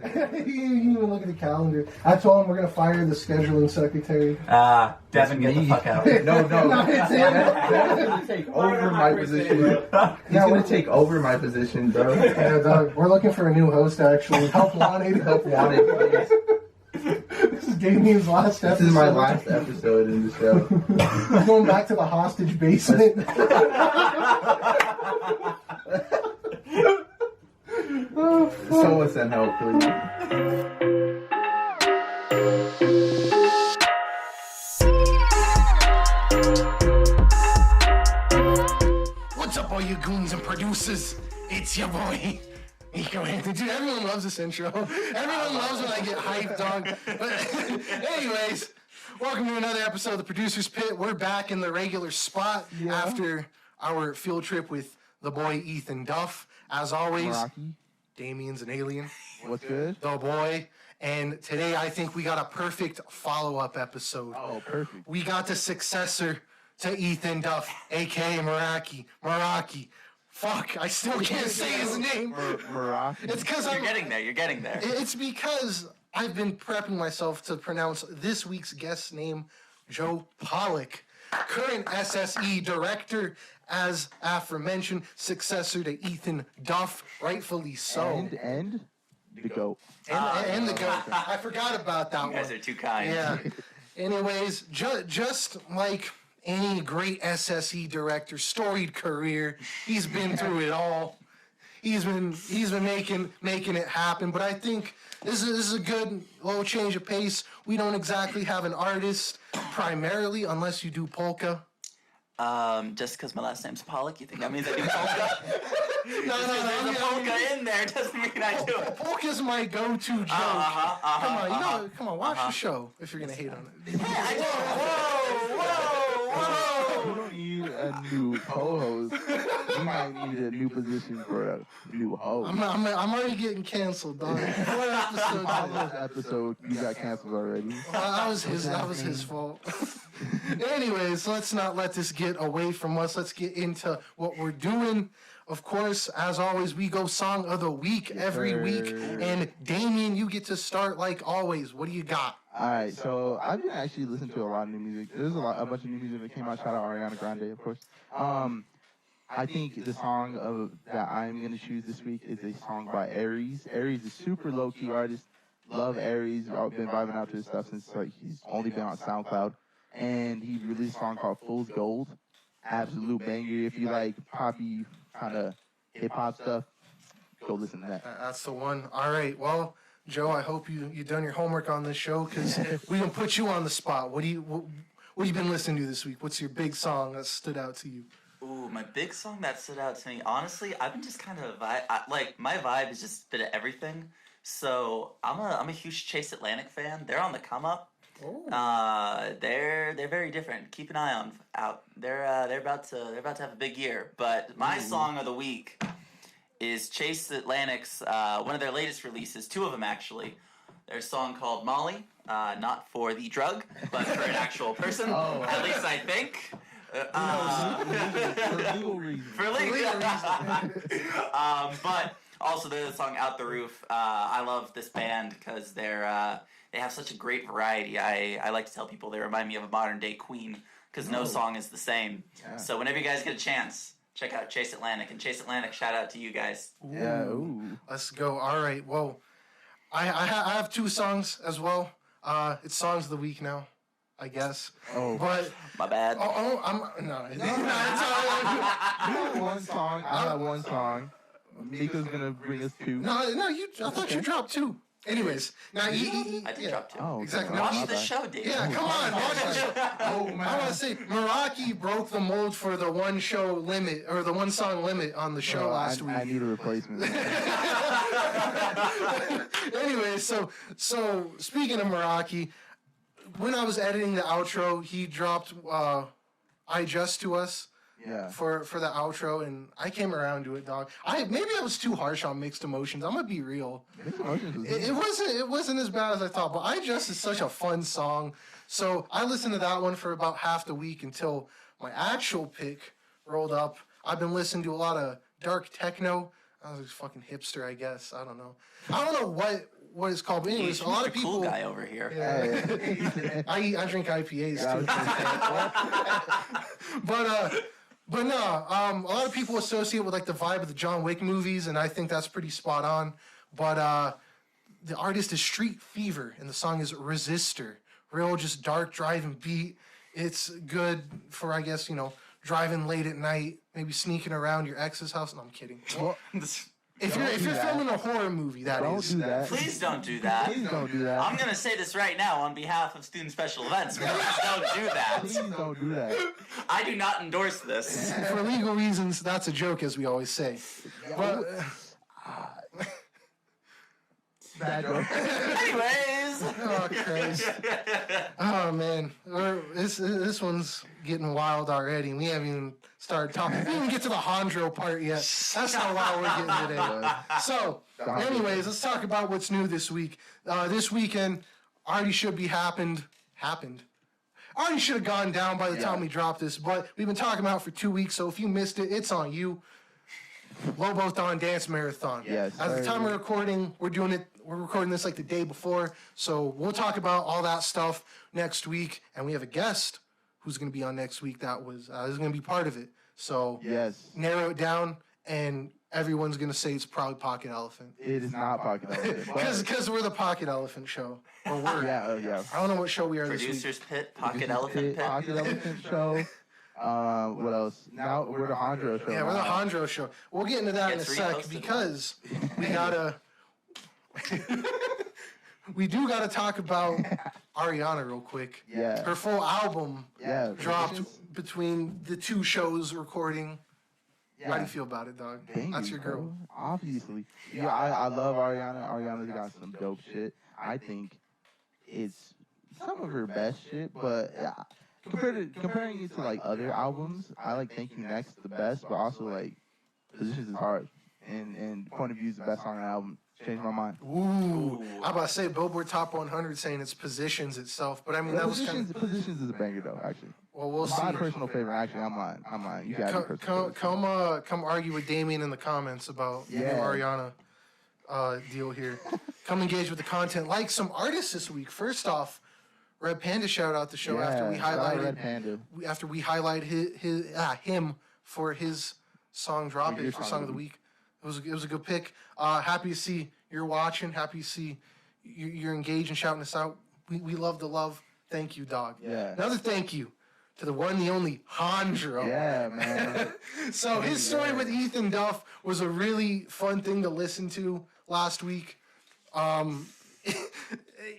He didn't even look at the calendar. I told him we're gonna fire the scheduling secretary. Devin, get the fuck out. No, Devin's gonna take over my position. He's gonna take over my position, bro. Yeah, dog. We're looking for a new host, actually. Help wanted. Help wanted, please. This is Damien's last episode. This is my last episode in the show. We're going back to the hostage basement. Someone send help, please. What's up, all you goons and producers? It's your boy. Dude, everyone loves this intro. Everyone loves when I get hyped, dog. But anyways, welcome to another episode of the Producer's Pit. We're back in the regular spot after our field trip with the boy Ethan Duff. As always, Rocky. Damien's an alien. What's good? The boy. And today I think we got a perfect follow-up episode. Oh, perfect. We got the successor to Ethan Duff, a.k.a. Meraki. Fuck, I still can't say his name. Meraki. It's because You're getting there. It's because I've been prepping myself to pronounce this week's guest's name, Joe Pollock, current SSE director, as aforementioned, successor to Ethan Duff, rightfully so. And the GOAT. And the GOAT. I forgot about that one. You guys are too kind. Yeah. Anyways, just like any great SSE director, storied career, he's been through it all. He's been making it happen. But I think this is a good little change of pace. We don't exactly have an artist primarily, unless you do polka. Just because my last name's Pollock, you think that means I do polka? No. There's a polka in there doesn't mean I do it. Polka's my go-to joke. Come on, watch the show if you're gonna hate on it. We don't need a new co-host. We might need a new position for a new host. I'm already getting canceled, dog. 4 episodes. Last episode, you got canceled already. That was his fault. Anyways, let's not let this get away from us. Let's get into what we're doing. Of course, as always, we go song of the week every week. And Damien, you get to start like always. What do you got? Alright, so I've been actually listening to a lot of new music. There's a bunch of new music that came out. Shout out Ariana Grande, of course. I think the song that I'm going to choose this week is a song by Aries. Aries is a super low-key artist. Love Aries. I've been vibing out to his stuff since he's only been on SoundCloud. And he released a song called Fool's Gold. Absolute banger. If you like poppy kind of hip-hop stuff, go listen to that. That's the one. All right. Well, Joe, I hope you done your homework on this show because we can put you on the spot. What have you been listening to this week? What's your big song that stood out to you? Ooh, my big song that stood out to me. Honestly, I've been just kind of my vibe is just a bit of everything. So I'm a huge Chase Atlantic fan. They're on the come up. Oh. They're very different. Keep an eye out. They're about to have a big year. But my song of the week is Chase Atlantic's one of their latest releases. 2 of them actually. Their song called Molly, not for the drug, but for an actual person. At least I think. For legal reasons. But also there's the song Out the Roof. I love this band because they have such a great variety. I like to tell people they remind me of a modern day Queen because no song is the same. Yeah. So whenever you guys get a chance, check out Chase Atlantic. And Chase Atlantic, shout out to you guys. Yeah. Ooh. Let's go. All right. Well, I have 2 songs as well. It's songs of the week now, I guess. Oh. But my bad. No. I have one song. Mika's gonna bring us 2. No. I thought you dropped 2. Anyways, now I did drop 2. Oh, exactly. Watch the show, dude. Yeah, come on. Oh man. I want to say Meraki broke the mold for the 1 show limit or the 1 song limit on the show last week. I need a replacement. Anyway, so speaking of Meraki, when I was editing the outro, he dropped I Just to Us. Yeah. For the outro, and I came around to it, dog. Maybe I was too harsh on Mixed Emotions. I'm gonna be real. Mixed Emotions It wasn't as bad as I thought, but I Just is such a fun song. So I listened to that one for about half the week until my actual pick rolled up. I've been listening to a lot of dark techno. I was a fucking hipster, I guess. I don't know what it's called. But anyways, a lot of people. Cool guy over here. Yeah. I drink IPAs too. But no, a lot of people associate with like the vibe of the John Wick movies, and I think that's pretty spot on. But the artist is Street Fever, and the song is Resistor. Real just dark driving beat. It's good for, I guess, driving late at night, maybe sneaking around your ex's house. No, I'm kidding. Well, if you're filming a horror movie, don't do that. Please don't do that. Please don't do that. I'm gonna say this right now on behalf of Student Special Events. Please don't do that. Please don't do that. I do not endorse this. For legal reasons, that's a joke, as we always say. But Bad joke. Anyways. oh Christ! Oh man, this one's getting wild already. We haven't even started talking. We didn't even get to the Hondro part yet. That's how wild we're getting today. So, anyways, let's talk about what's new this week. This weekend already should be happened. Already should have gone down by the time we drop this, but we've been talking about it for 2 weeks. So if you missed it, it's on you. Lobothon Dance Marathon. Yes. At the time of recording, we're recording this like the day before, so we'll talk about all that stuff next week, and we have a guest who's going to be on next week that is going to be part of it. So narrow it down, and everyone's going to say it's probably Pocket Elephant. It is not Pocket Elephant. Because we're the Pocket Elephant show. Or we're, yeah. I don't know what show we are Producers this week. Pit, Pocket Elephant Pit. Pocket Elephant show. What else? Now we're the Hondro show. Yeah, we're the Hondro show. We'll get into that in a sec because we gotta. We do gotta talk about Ariana real quick. Yeah. Her full album dropped Predictions? between the two shows recording. Yeah. How do you feel about it, dog? That's your girl. Bro. Obviously. Yeah, I love Ariana. Ariana's got some dope shit. I think it's some of her best shit, but comparing it to like other albums, I like Thank You Next the best, but also like Positions is hard. And Point of View is the best song on the album. Changed my mind. Ooh. I'm about to say Billboard Top 100 saying it's Positions itself, but I mean, that was kind of... Positions is a banger though, actually. Well, we'll see. My personal favorite, actually, I'm lying. You got it. Come argue with Damien in the comments about the new Ariana deal here. Come engage with the content. Like some artists this week. First off, Red Panda shouted out the show after we highlighted Red Panda. After we highlighted him for his song dropping for Song of the Week. It was a good pick. Happy to see you're watching. Happy to see you're engaged and shouting us out. We love the love. Thank you, dog. Yeah. Another thank you to the one, the only Hondro. Yeah, man. So his story with Ethan Duff was a really fun thing to listen to last week.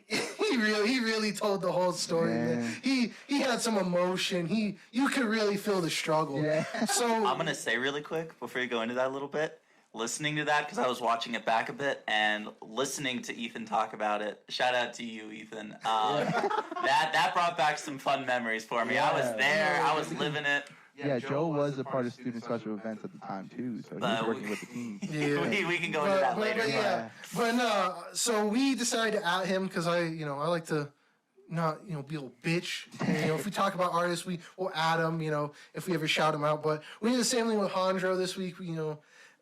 He really told the whole story, man. He had some emotion. You could really feel the struggle. Yeah. So I'm gonna say really quick before you go into that a little bit. Listening to that because I was watching it back a bit and listening to Ethan talk about it. Shout out to you, Ethan. That brought back some fun memories for me. I was there. I was living it. Yeah, Joe was a part of Student Special Events at the time too, so he was working with the team. Yeah. we can go into that later. But no, so we decided to at him because I like to not be a little bitch. And, if we talk about artists, we'll add them. If we ever shout them out. But we did the same thing with Hondro this week.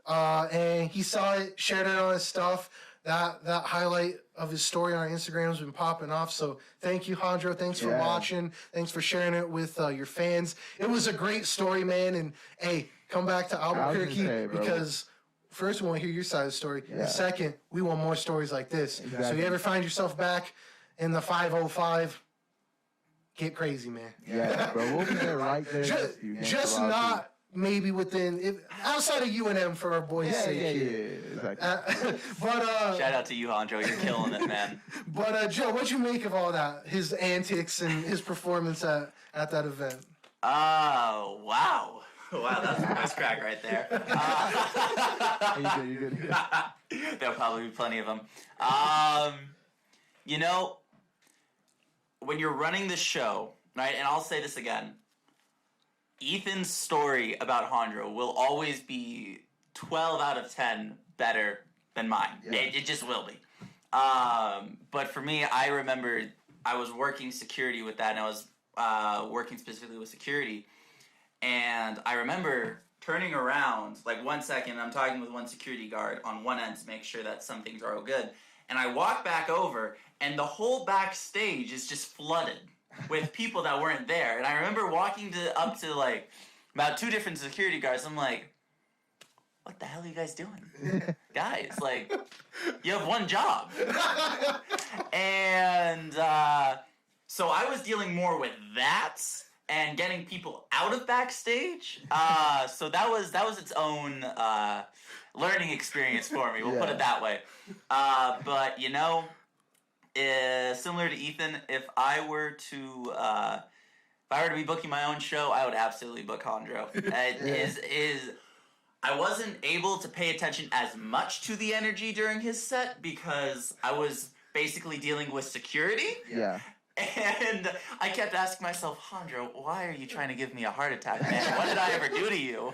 And he saw it, shared it on his stuff. That highlight of his story on our Instagram has been popping off. So thank you, Hondro. Thanks for watching. Thanks for sharing it with your fans. It was a great story, man. And hey, come back to Albuquerque because first we want to hear your side of the story. Yeah. And second, we want more stories like this. Exactly. So you ever find yourself back in the 505, get crazy, man. Yeah, bro. We'll be there right there. Just not maybe outside of UNM for our boys' sake. Yeah, exactly. But shout out to you, Hondro. You're killing it, man. But Joe, what'd you make of all that? His antics and his performance at that event. Oh, wow. Wow, that's a nice crack right there. You good. There'll probably be plenty of them. When you're running the show, right, and I'll say this again, Ethan's story about Hondro will always be 12 out of 10 better than mine. Yeah. It just will be. But for me, I remember I was working security with that, and I was working specifically with security. And I remember turning around, like 1 second, I'm talking with one security guard on one end to make sure that some things are all good. And I walk back over, and the whole backstage is just flooded with people that weren't there. And I remember walking up to like about 2 different security guards. I'm like, what the hell are you guys doing? Guys, like, you have one job. And so I was dealing more with that and getting people out of backstage. So that was its own learning experience for me. We'll put it that way. But you know, similar to Ethan, if I were to be booking my own show, I would absolutely book Hondro. I wasn't able to pay attention as much to the energy during his set because I was basically dealing with security. Yeah. And I kept asking myself, Hondro, why are you trying to give me a heart attack, man? What did I ever do to you?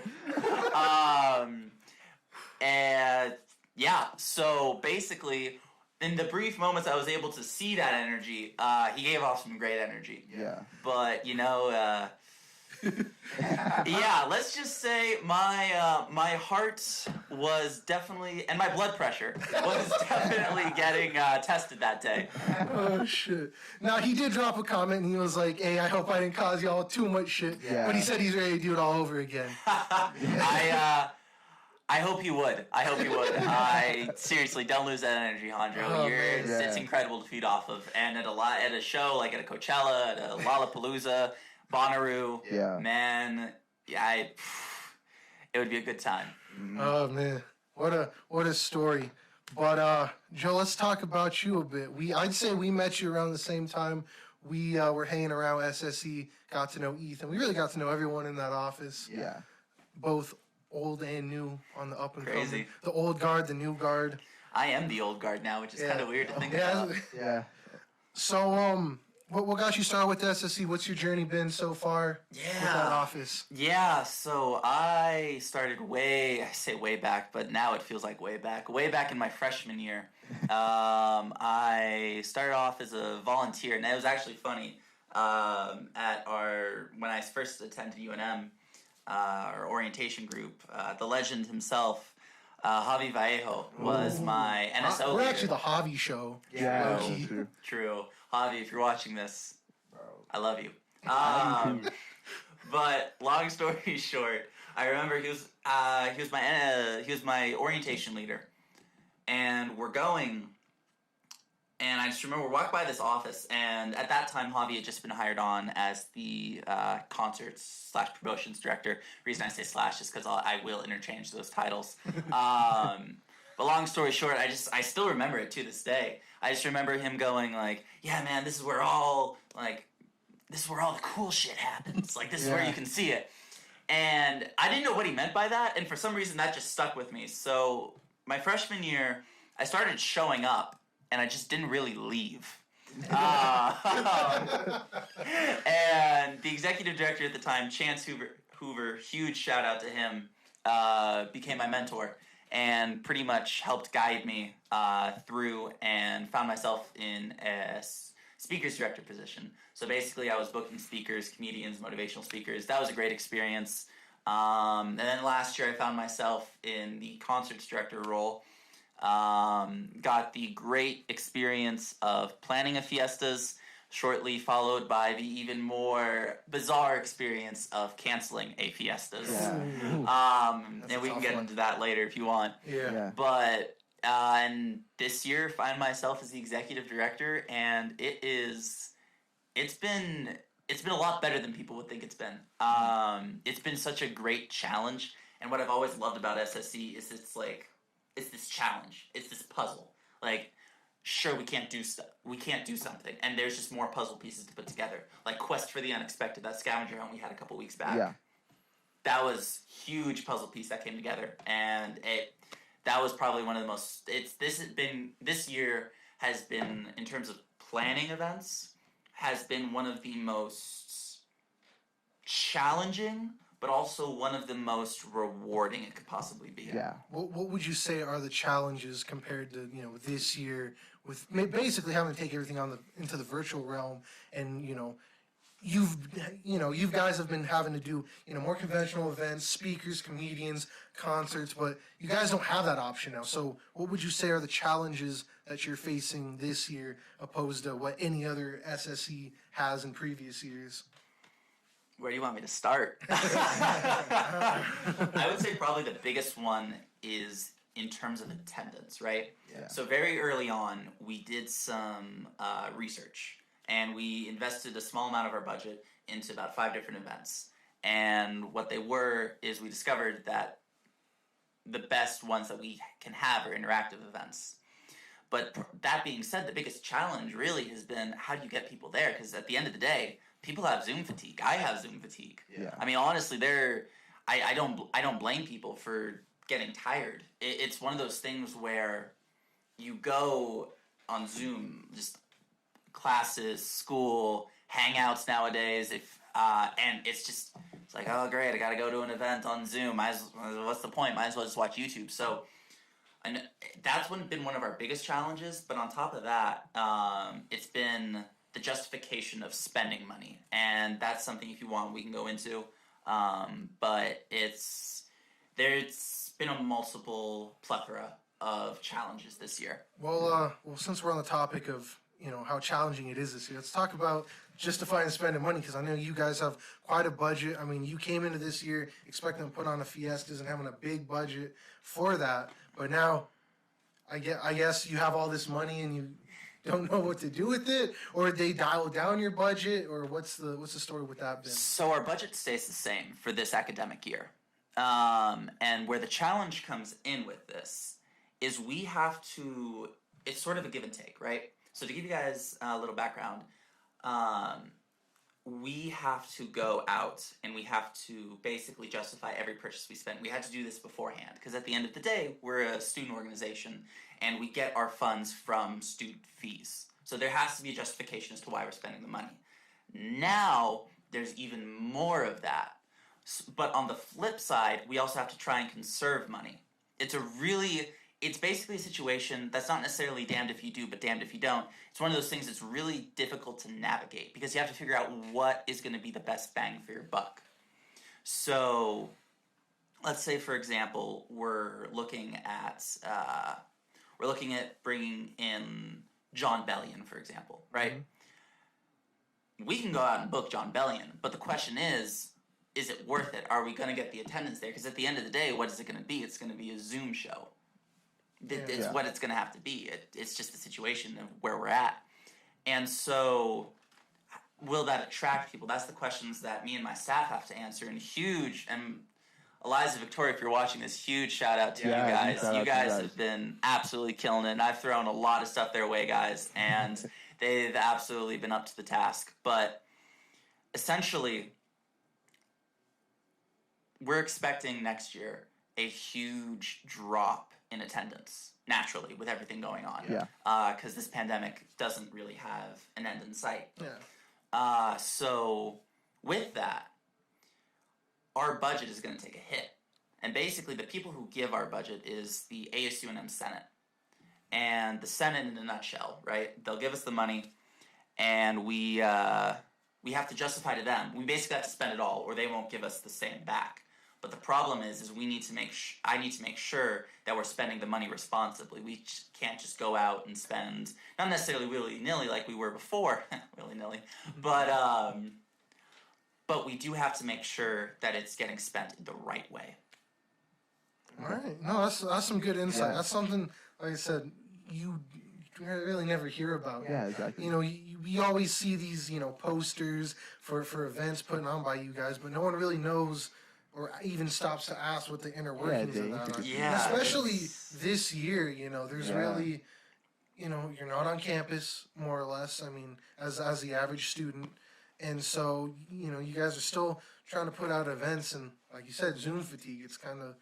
And yeah, so basically, in the brief moments I was able to see that energy, he gave off some great energy. Yeah. But, you know, yeah, let's just say my heart was definitely, and my blood pressure was definitely getting tested that day. Oh shit! Now he did drop a comment and he was like, "Hey, I hope I didn't cause y'all too much shit." Yeah. But he said he's ready to do it all over again. I hope he would. I seriously don't lose that energy, Hondro. Oh, It's incredible to feed off of, and at a show like at a Coachella, at a Lollapalooza, Bonnaroo, man, it would be a good time. Oh man, what a story! But Joe, let's talk about you a bit. I'd say we met you around the same time. We were hanging around SSE, got to know Ethan. We really got to know everyone in that office. Yeah. Both old and new on the up and Crazy. coming. The old guard, the new guard. I am the old guard now, which is kind of weird to think about. Yeah. So what got you started with SSE? What's your journey been so far with that office? Yeah, so I started way back, but now it feels like way back in my freshman year. I started off as a volunteer, and it was actually funny. When I first attended UNM, our orientation group, the legend himself, Javi Vallejo, was my NSO We're leader. actually the Javi show. Yeah. True. Javi, if you're watching this, Bro. I love you. But long story short, I remember he was my orientation leader, and we're going. And I just remember we walked by this office, and at that time, Javi had just been hired on as the concerts/promotions director. Reason I say slash is because I will interchange those titles. But long story short, I still remember it to this day. I just remember him going like, "Yeah, man, this is where all the cool shit happens. Like, this is where you can see it." And I didn't know what he meant by that, and for some reason that just stuck with me. So my freshman year, I started showing up, and I just didn't really leave. And the executive director at the time, Chance Hoover, huge shout out to him, became my mentor and pretty much helped guide me through, and found myself in a speakers director position. So basically I was booking speakers, comedians, motivational speakers. That was a great experience. And then last year I found myself in the concerts director role. Got the great experience of planning a fiestas, shortly followed by the even more bizarre experience of canceling a fiestas. And we can get into that later if you want. Yeah. But and this year find myself as the executive director, and it's been a lot better than people would think it's been. It's been such a great challenge, and what I've always loved about SSE is it's this challenge. It's this puzzle. Like, sure, we can't do something, and there's just more puzzle pieces to put together. Like Quest for the Unexpected, that scavenger hunt we had a couple weeks back. Yeah. That was huge puzzle piece that came together, and that was probably one of the most. This year has been, in terms of planning events, has been one of the most challenging, but also one of the most rewarding it could possibly be. Yeah. What would you say are the challenges compared to this year with basically having to take everything into the virtual realm, and you guys have been having to do more conventional events, speakers, comedians, concerts, but you guys don't have that option now. So what would you say are the challenges that you're facing this year opposed to what any other SSE has in previous years? Where do you want me to start? I would say probably the biggest one is in terms of attendance, right? Yeah. So very early on, we did some research, and we invested a small amount of our budget into about 5 different events. And what they were is we discovered that the best ones that we can have are interactive events. But that being said, the biggest challenge really has been how do you get people there? Because at the end of the day, people have Zoom fatigue. I have Zoom fatigue. Yeah. I mean, honestly, I don't blame people for getting tired. It's one of those things where you go on Zoom, just classes, school, hangouts nowadays. And it's like, oh great, I got to go to an event on Zoom. What's the point? Might as well just watch YouTube. So, and that's been one of our biggest challenges. But on top of that, it's been the justification of spending money, and that's something if you want we can go into. But there's been a multiple plethora of challenges this year. Well, since we're on the topic of how challenging it is this year, let's talk about justifying spending money, because I know you guys have quite a budget. I mean, you came into this year expecting to put on a Fiestas and having a big budget for that, but now I guess you have all this money and you don't know what to do with it, or they dial down your budget, or what's the story with that been? So our budget stays the same for this academic year, and where the challenge comes in with this is we have to. It's sort of a give and take, right? So to give you guys a little background, we have to go out and we have to basically justify every purchase we spend. We had to do this beforehand because at the end of the day, we're a student organization and we get our funds from student fees. So there has to be a justification as to why we're spending the money. Now, there's even more of that. But on the flip side, we also have to try and conserve money. It's basically a situation that's not necessarily damned if you do, but damned if you don't. It's one of those things that's really difficult to navigate because you have to figure out what is going to be the best bang for your buck. So, let's say, for example, we're looking at bringing in John Bellion, for example, right? Mm-hmm. We can go out and book John Bellion, but the question is it worth it? Are we going to get the attendance there? Because at the end of the day, what is it going to be? It's going to be a Zoom show. It's what it's going to have to be. It's just the situation of where we're at. And so, will that attract people? That's the questions that me and my staff have to answer. And Eliza, Victoria, if you're watching this, huge shout out to you guys. You guys have been absolutely killing it. And I've thrown a lot of stuff their way, guys. And they've absolutely been up to the task. But essentially, we're expecting next year a huge drop in attendance, naturally, with everything going on. Because this pandemic doesn't really have an end in sight. So, with that, our budget is going to take a hit. And basically, the people who give our budget is the ASUNM Senate. And the Senate, in a nutshell, right? They'll give us the money, and we have to justify to them. We basically have to spend it all, or they won't give us the same back. But the problem is we need to I need to make sure that we're spending the money responsibly. We can't just go out and spend, not necessarily willy-nilly like we were before, willy-nilly, but we do have to make sure that it's getting spent the right way. All right. No, that's some good insight. That's something, like I said, you really never hear about. Yeah, exactly. We always see these, posters for events put on by you guys, but no one really knows or even stops to ask what the inner workings of that are. Yeah. Especially this year, there's really, you're not on campus, more or less, I mean, as the average student. And so, you guys are still trying to put out events, and like you said, Zoom fatigue, it's kind of,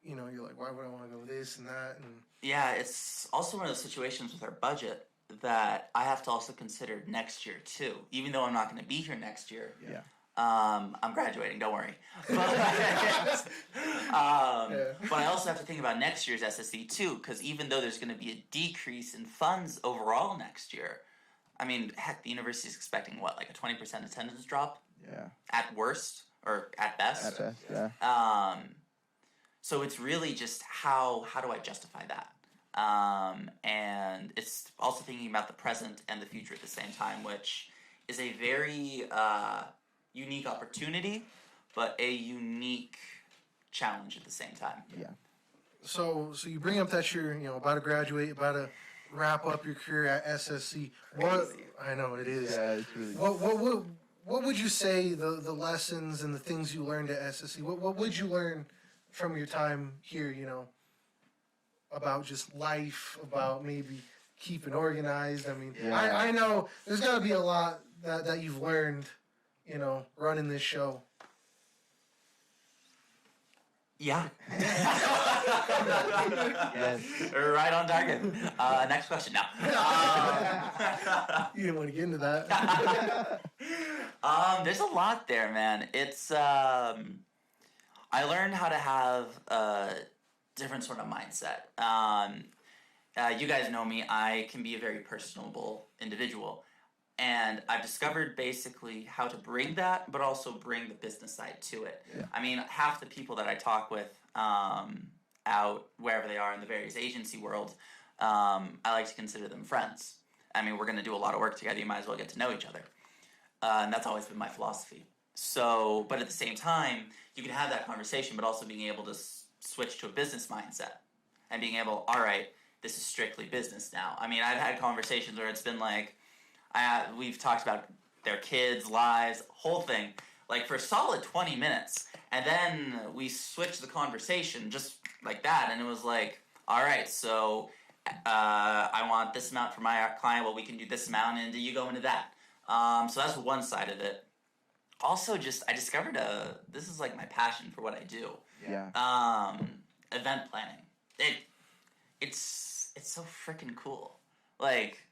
you're like, why would I want to go this and that? And yeah, it's also one of those situations with our budget that I have to also consider next year, too. Even though I'm not going to be here next year. Yeah. I'm graduating, don't worry. But I also have to think about next year's SSE too, because even though there's going to be a decrease in funds overall next year, I mean, heck, the university is expecting what, like a 20% attendance drop? Yeah. At worst, or at best? At best, yeah. So it's really just how do I justify that? And it's also thinking about the present and the future at the same time, which is a very unique opportunity, but a unique challenge at the same time. Yeah. So you bring up that you're about to graduate, about to wrap up your career at SSE. What I know it is. Yeah, it's really. What would you say the lessons and the things you learned at SSE? What would you learn from your time here? About just life, about maybe keeping organized. I mean, Yeah. I know there's got to be a lot that you've learned, running this show. Yeah. Yes. Right on target. Next question now. You didn't want to get into that. There's a lot there, man. It's I learned how to have a different sort of mindset. You guys know me. I can be a very personable individual. And I've discovered basically how to bring that, but also bring the business side to it. Yeah. I mean, half the people that I talk with out wherever they are in the various agency world, I like to consider them friends. I mean, we're going to do a lot of work together. You might as well get to know each other. And that's always been my philosophy. So, but at the same time, you can have that conversation, but also being able to switch to a business mindset and being able, all right, this is strictly business now. I mean, I've had conversations where it's been like, we've talked about their kids' lives, whole thing, like for a solid 20 minutes. And then we switched the conversation just like that. And it was like, all right, so I want this amount for my client. Well, we can do this amount. And do you go into that? So that's one side of it. Also, I discovered this is like my passion for what I do. Yeah. Event planning. It's so freaking cool. Like,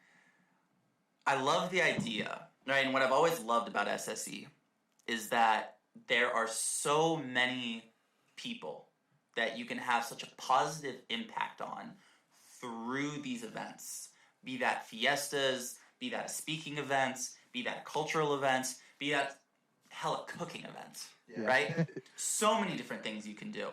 I love the idea, right? And what I've always loved about SSE is that there are so many people that you can have such a positive impact on through these events. Be that fiestas, be that speaking events, be that cultural events, be that hella cooking events, Yeah. right? So many different things you can do.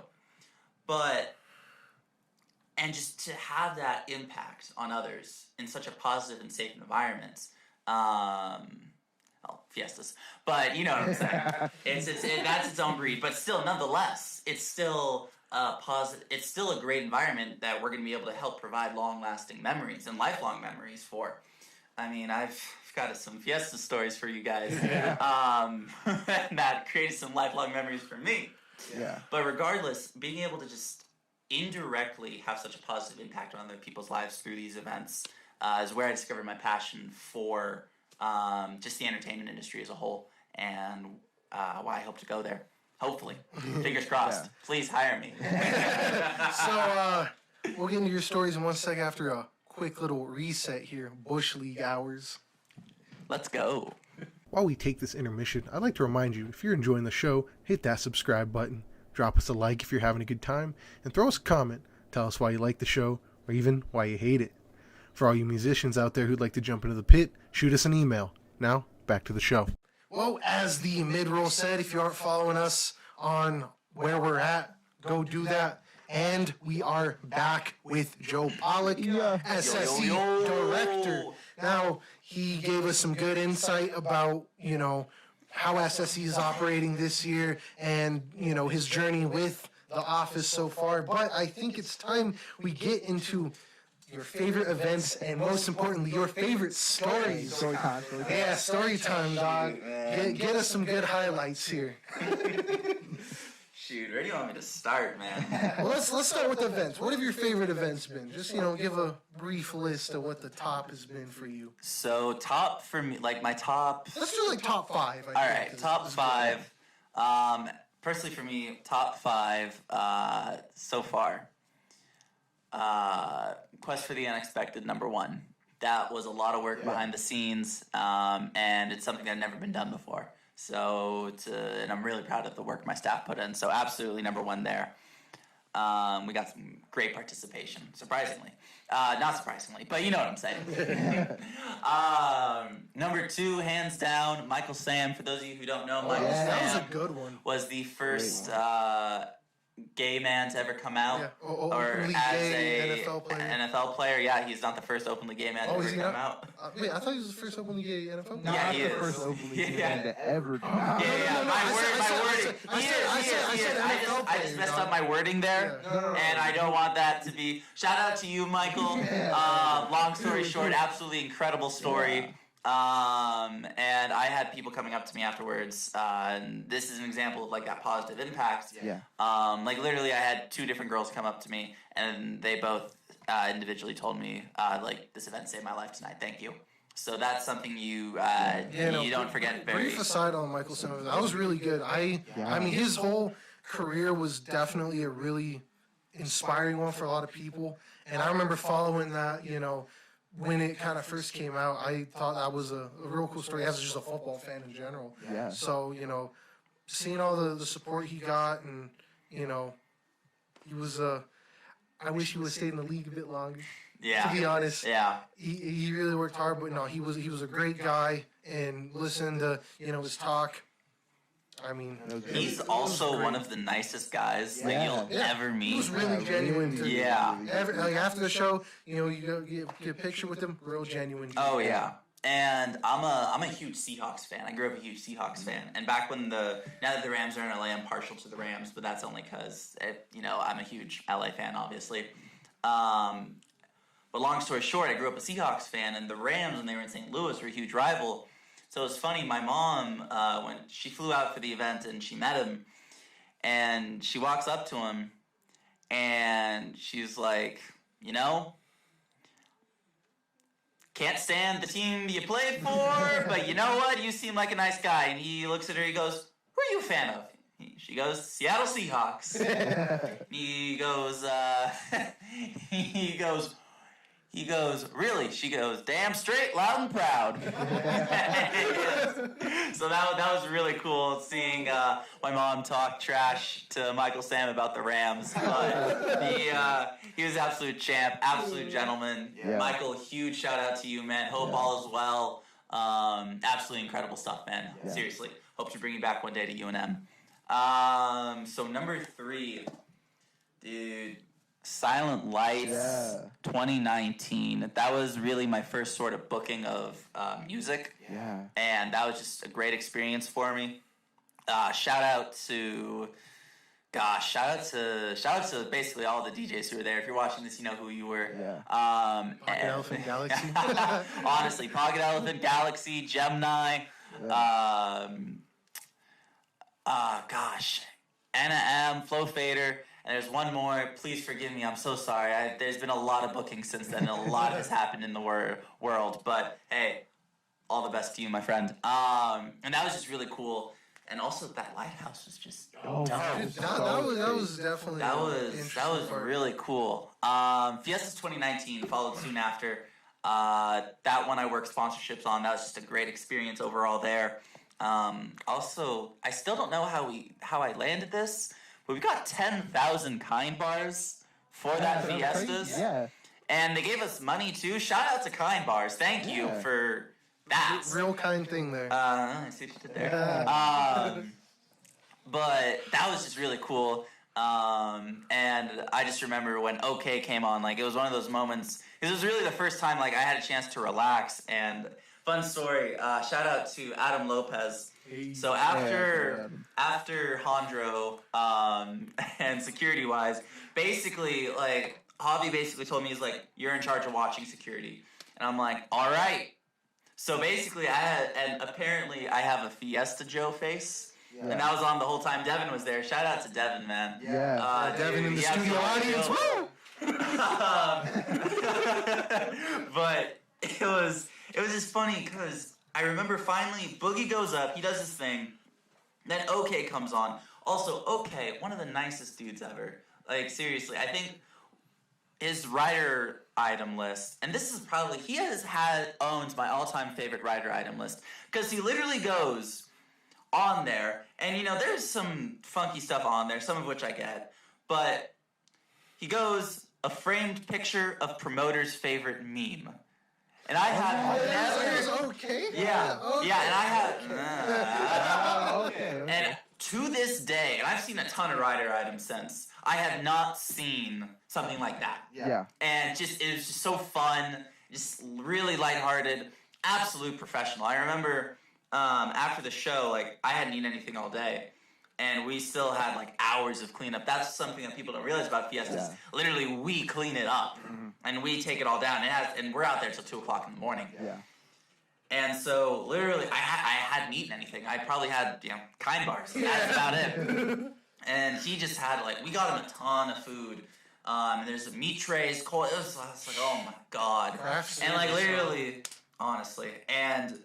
And just to have that impact on others in such a positive and safe environment, fiestas, but you know what I'm saying. That's its own breed, but still, nonetheless, it's still positive. It's still a great environment that we're going to be able to help provide long-lasting memories and lifelong memories for. I mean, I've got some fiesta stories for you guys, that created some lifelong memories for me. Yeah. But regardless, being able to just indirectly have such a positive impact on other people's lives through these events is where I discovered my passion for just the entertainment industry as a whole, and why I hope to go there. Hopefully. Fingers crossed. Yeah. Please hire me. So we'll get into your stories in 1 second after a quick little reset here. Bush League hours. Let's go. While we take this intermission, I'd like to remind you, if you're enjoying the show, hit that subscribe button, drop us a like if you're having a good time, and throw us a comment. Tell us why you like the show, or even why you hate it. For all you musicians out there who'd like to jump into the pit, shoot us an email. Now, back to the show. Well, as the mid-roll said, if you aren't following us on where we're at, go do that. And we are back with Joe Pollock, SSE Yo, yo, yo. director. Now, he gave us some good insight about, how SSE is operating this year and, his journey with the office so far. But I think it's time we get into your favorite events and, most importantly, your favorite stories. Story time. Yeah, story time, dog. Get us some good highlights here. Shoot, where do you want me to start, man? Well, let's start with events. What have your favorite events been? Just, give a brief list of what the top has been for you. So top for me, like my top... Let's do like top five. All right, top five. Personally for me, top five so far. Quest for the Unexpected, number one. That was a lot of work behind the scenes, and it's something that had never been done before. So, and I'm really proud of the work my staff put in. So absolutely number one there. We got some great participation, surprisingly. Not surprisingly, but you know what I'm saying. Number 2, hands down, Michael Sam. For those of you who don't know, Michael That was Sam a good one. was the first gay man to ever come out, Yeah, or openly as gay a NFL player. NFL player. Yeah, he's not the first openly gay man to Oh, ever is he come not? out. Wait, I thought he was the first openly gay NFL player. Not Yeah, he the is. first openly gay Yeah. man to ever come out. Yeah, my wording. I said NFL I just player, messed dog. up my wording there, and I don't want that to be. Shout out to you, Michael. Long story short, absolutely incredible story. And I had people coming up to me afterwards, and this is an example of like that positive impact. Yeah. Like literally, I had 2 different girls come up to me, and they both individually told me, like, this event saved my life tonight. Thank you. So that's something you you don't forget. Brief aside on Michael Sam, that was really good. I mean, his whole career was definitely a really inspiring one for a lot of people, and I remember following that. When it kind of first came out, I thought that was a real cool story as just a football fan in general. Yeah. So, seeing all the support he got, and, he was, I wish he would have stayed in the league a bit longer, Yeah. to be honest. Yeah. He really worked hard, but no, he was a great guy, and listening to, his talk, I mean, He's also one of the nicest guys that you'll ever meet. he was really genuine too. Yeah. After the show, you go get a picture with him, real genuine. Oh yeah. And I'm a huge Seahawks fan. I grew up a huge Seahawks fan. And back when now that the Rams are in LA, I'm partial to the Rams, but that's only because I'm a huge LA fan, obviously. But long story short, I grew up a Seahawks fan, and the Rams, when they were in St. Louis, were a huge rival. So it was funny, my mom, when she flew out for the event and she met him, and she walks up to him, and she's like, can't stand the team you played for, but you know what? You seem like a nice guy. And he looks at her, he goes, who are you a fan of? She goes, Seattle Seahawks. He goes, he goes, really? She goes, damn straight, loud and proud. So that was really cool seeing my mom talk trash to Michael Sam about the Rams. But he was absolute champ, absolute gentleman. Yeah. Michael, huge shout out to you, man. Hope all is well. Absolutely incredible stuff, man. Yeah. Seriously. Hope to bring you back one day to UNM. So number 3, dude. Silent Lights, 2019. That was really my first sort of booking of music. Yeah. And that was just a great experience for me. Shout out to basically all the DJs who were there. If you're watching this, you know who you were. Yeah. Pocket Elephant Galaxy. Honestly, Pocket Elephant Galaxy, Gemini. Anna M, Flow Fader. And there's one more. Please forgive me. I'm so sorry. There's been a lot of bookings since then, and a lot has happened in the world. But hey, all the best to you, my friend. And that was just really cool. And also, that lighthouse was just dope. That was definitely That was really cool. Fiestas 2019 followed soon after. That one I worked sponsorships on. That was just a great experience overall there. Also, I still don't know how I landed this. But we got 10,000 Kind bars for that Fiestas. Yeah. And they gave us money too. Shout out to Kind Bars. Thank you for that. Real kind thing there. I see what you did there. But that was just really cool. And I just remember when OK came on, like it was one of those moments. It was really the first time like I had a chance to relax. And fun story. Shout out to Adam Lopez. So after Hondro and security wise, basically like Javi basically told me, he's like, you're in charge of watching security, and I'm like, all right. So basically apparently I have a Fiesta Joe face. Yeah. And that was on the whole time Devin was there. Shout out to Devin, man. Yeah. Devin in the studio audience. Woo! But it was just funny because I remember finally Boogie goes up, he does his thing, then OK comes on. Also, OK, one of the nicest dudes ever. Like seriously, I think his rider item list, and this is probably, owns my all-time favorite rider item list, because he literally goes on there, and there's some funky stuff on there, some of which I get, but He goes, a framed picture of promoter's favorite meme. And I had never... Okay. Yeah, Okay. yeah, and I had... Okay. And to this day, and I've seen a ton of rider items since, I have not seen something like that. Yeah. And it was just so fun, just really lighthearted, absolute professional. I remember after the show, like, I hadn't eaten anything all day, and we still had like hours of cleanup. That's something that people don't realize about Fiestas. Yeah. Literally, we clean it up, and we take it all down, and we're out there till 2 o'clock in the morning. Yeah. And so, literally, I hadn't eaten anything. I probably had, Kind bars. That's about it. And he just had, like, we got him a ton of food. And there's meat trays, cold. I was like, oh my god. And, like, literally, honestly. And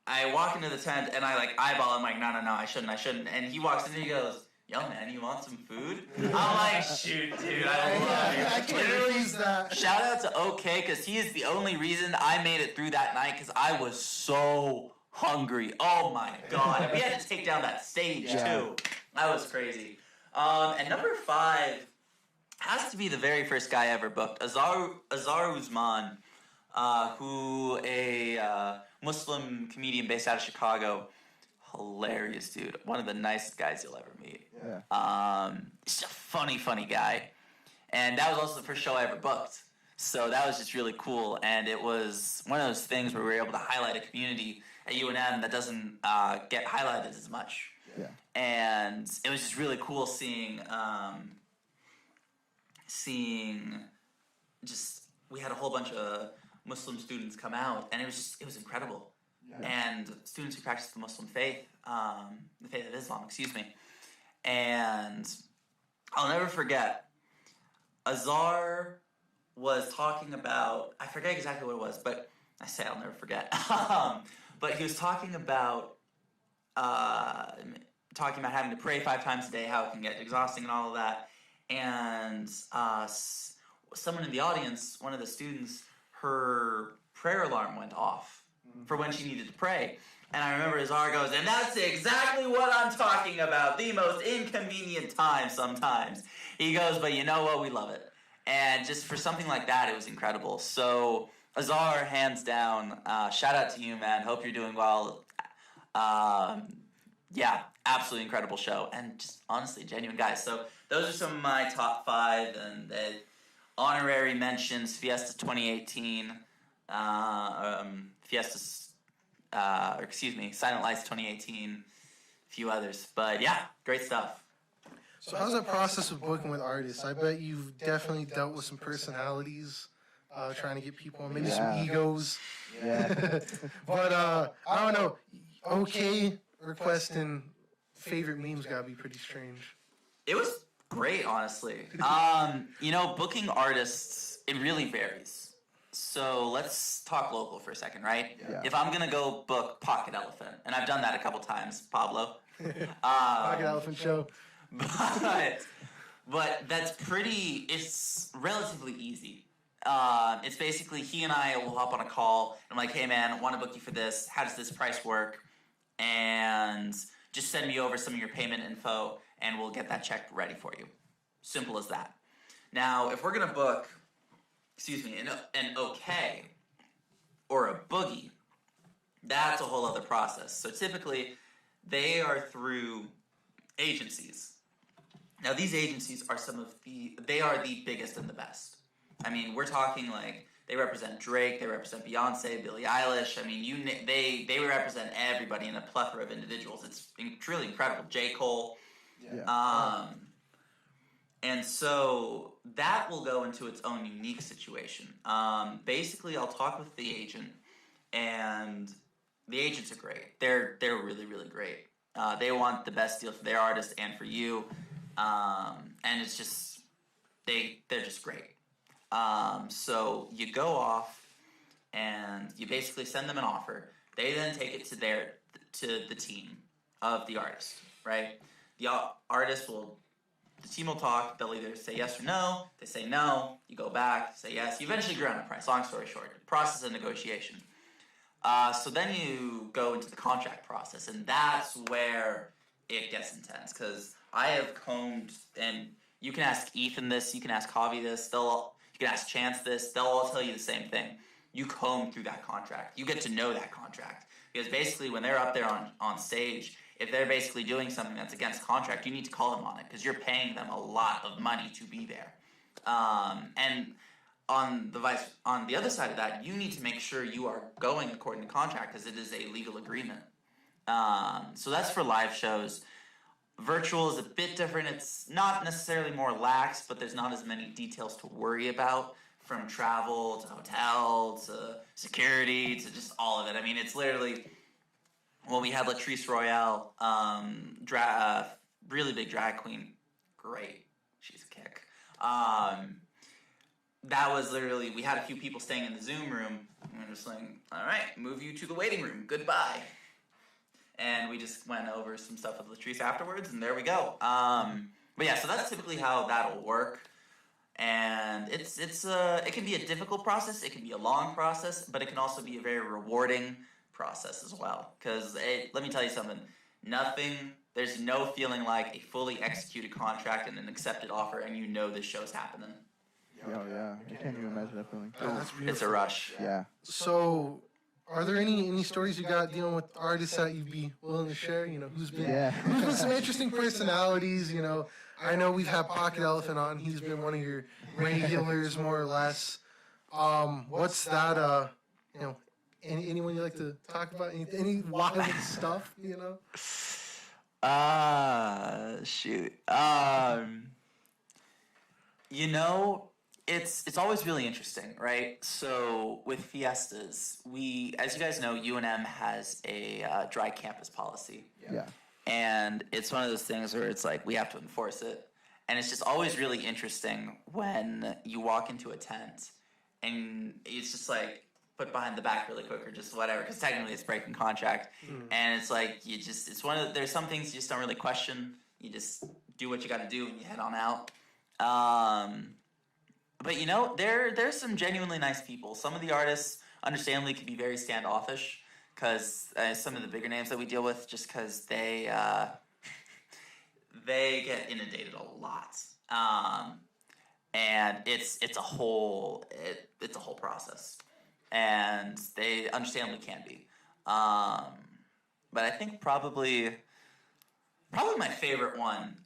I walk into the tent, and I, like, eyeball him, like, no, I shouldn't. And he walks in, and he goes, yo, man, you want some food? I'm like, shoot, dude, I love you. I can't refuse that. Shout out to OK, because he is the only reason I made it through that night, because I was so hungry. Oh my god. And we had to take down that stage, too. That was crazy. And number 5 has to be the very first guy I ever booked, Azar Uzman, who a Muslim comedian based out of Chicago. Hilarious dude. One of the nicest guys you'll ever meet. Yeah. Just a funny guy. And that was also the first show I ever booked. So that was just really cool. And it was one of those things where we were able to highlight a community at UNM that doesn't get highlighted as much. Yeah. And it was just really cool seeing just, we had a whole bunch of Muslim students come out, and it was incredible. Yeah. And students who practice the Muslim faith, the faith of Islam, and I'll never forget, Azar was talking about, I forget exactly what it was, but I say I'll never forget, but he was talking about having to pray 5 times a day, how it can get exhausting and all of that, and someone in the audience, one of the students, her prayer alarm went off for when she needed to pray. And I remember Azar goes, and that's exactly what I'm talking about, the most inconvenient time sometimes. He goes, but you know what, we love it. And just for something like that, it was incredible. So Azar, hands down, shout out to you, man. Hope you're doing well. Yeah, absolutely incredible show. And just honestly, genuine guys. So those are some of my top 5, and honorary mentions, Fiesta 2018, Silent Lights 2018, a few others. But yeah, great stuff. So how's that process of booking with artists? I bet you've definitely dealt with some personalities, trying to get people on, maybe some egos. Yeah. But I don't know. OK requesting favorite memes gotta be pretty strange. It was great, honestly. Booking artists, it really varies. So let's talk local for a second, right? Yeah. If I'm going to go book Pocket Elephant, and I've done that a couple times, Pablo. Pocket Elephant show. But it's relatively easy. It's basically he and I will hop on a call. I'm like, hey man, I want to book you for this. How does this price work? And just send me over some of your payment info, and we'll get that check ready for you. Simple as that. Now, if we're going to book, an OK or a boogie, that's a whole other process. So typically, they are through agencies. Now, these agencies are they are the biggest and the best. I mean, we're talking like, they represent Drake, they represent Beyonce, Billie Eilish. I mean, they represent everybody in a plethora of individuals. It's truly incredible. J. Cole. Yeah. And so that will go into its own unique situation. Basically, I'll talk with the agent, and the agents are great. They're really, really great. They want the best deal for their artist and for you, and it's just they're just great. So you go off, and you basically send them an offer. They then take it to the team of the artist, right? The artist the team will talk. They'll either say yes or no. They say no. You go back, say yes. You eventually agree on a price. Long story short, process of negotiation. So then you go into the contract process, and that's where it gets intense, because I have combed and You can ask Ethan this, you can ask Javi this, you can ask Chance this, they'll all tell you the same thing. You comb through that contract. You get to know that contract. Because basically when they're up there on stage, if they're basically doing something that's against contract, you need to call them on it because you're paying them a lot of money to be there. And on the other side of that, you need to make sure you are going according to contract because it is a legal agreement. So that's for live shows. Virtual is a bit different. It's not necessarily more lax, but there's not as many details to worry about, from travel to hotel to security to just all of it. I mean, it's literally, well, we had Latrice Royale, really big drag queen. Great. She's a kick. That was literally, we had a few people staying in the Zoom room, and we're just like, all right, move you to the waiting room. Goodbye. And we just went over some stuff with Latrice afterwards, and there we go. But yeah, so that's typically how that'll work. And it can be a difficult process, it can be a long process, but it can also be a very rewarding process as well. Because let me tell you something, there's no feeling like a fully executed contract and an accepted offer, and you know this show's happening. Oh yeah, I can't even imagine that feeling. That's beautiful. It's a rush. Yeah. So, are there any stories you got dealing with artists that you'd be willing to share? You know, who's been some interesting personalities? You know, I know we've had Pocket Elephant on. He's been one of your regulars, more or less. What's that? You know, anyone you like to talk about? Any wild stuff? You know? Shoot. You know, it's always really interesting, right? So with Fiestas, as you guys know, UNM has a dry campus policy. Yeah. And it's one of those things where it's like we have to enforce it. And it's just always really interesting when you walk into a tent and it's just like put behind the back really quick or just whatever, because technically it's breaking contract. And it's like there's some things you just don't really question. You just do what you got to do and you head on out. But you know, there's some genuinely nice people. Some of the artists, understandably, can be very standoffish because some of the bigger names that we deal with, just because they get inundated a lot, and it's a whole process, and they understandably can be. But I think probably my favorite one.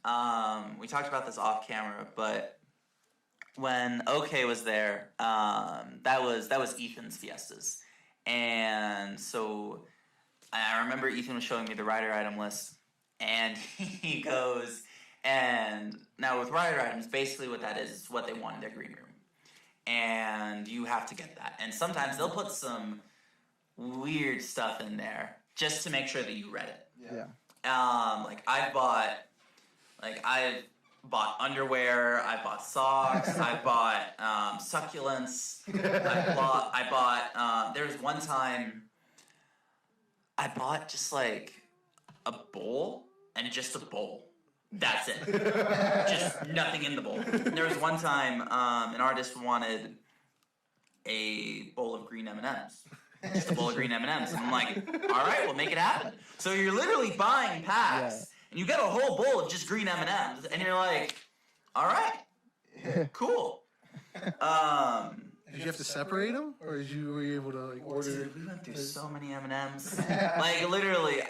We talked about this off camera, but when OK was there, that was Ethan's Fiestas. And so I remember Ethan was showing me the rider item list, and he goes, and now with rider items, basically what that is what they want in their green room. And you have to get that. And sometimes they'll put some weird stuff in there just to make sure that you read it. Yeah. I've bought underwear, I bought socks, I bought succulents, I bought there was one time I bought just like a bowl and just a bowl. That's it. Just nothing in the bowl. There was one time an artist wanted a bowl of green M&Ms. Just a bowl of green M&Ms. And I'm like, all right, we'll make it happen. So you're literally buying packs, and you get a whole bowl of just green M&Ms, and you're like, all right, cool. Did you have to separate them, or were you able to like order? Dude, we went through so many M&Ms. Like literally,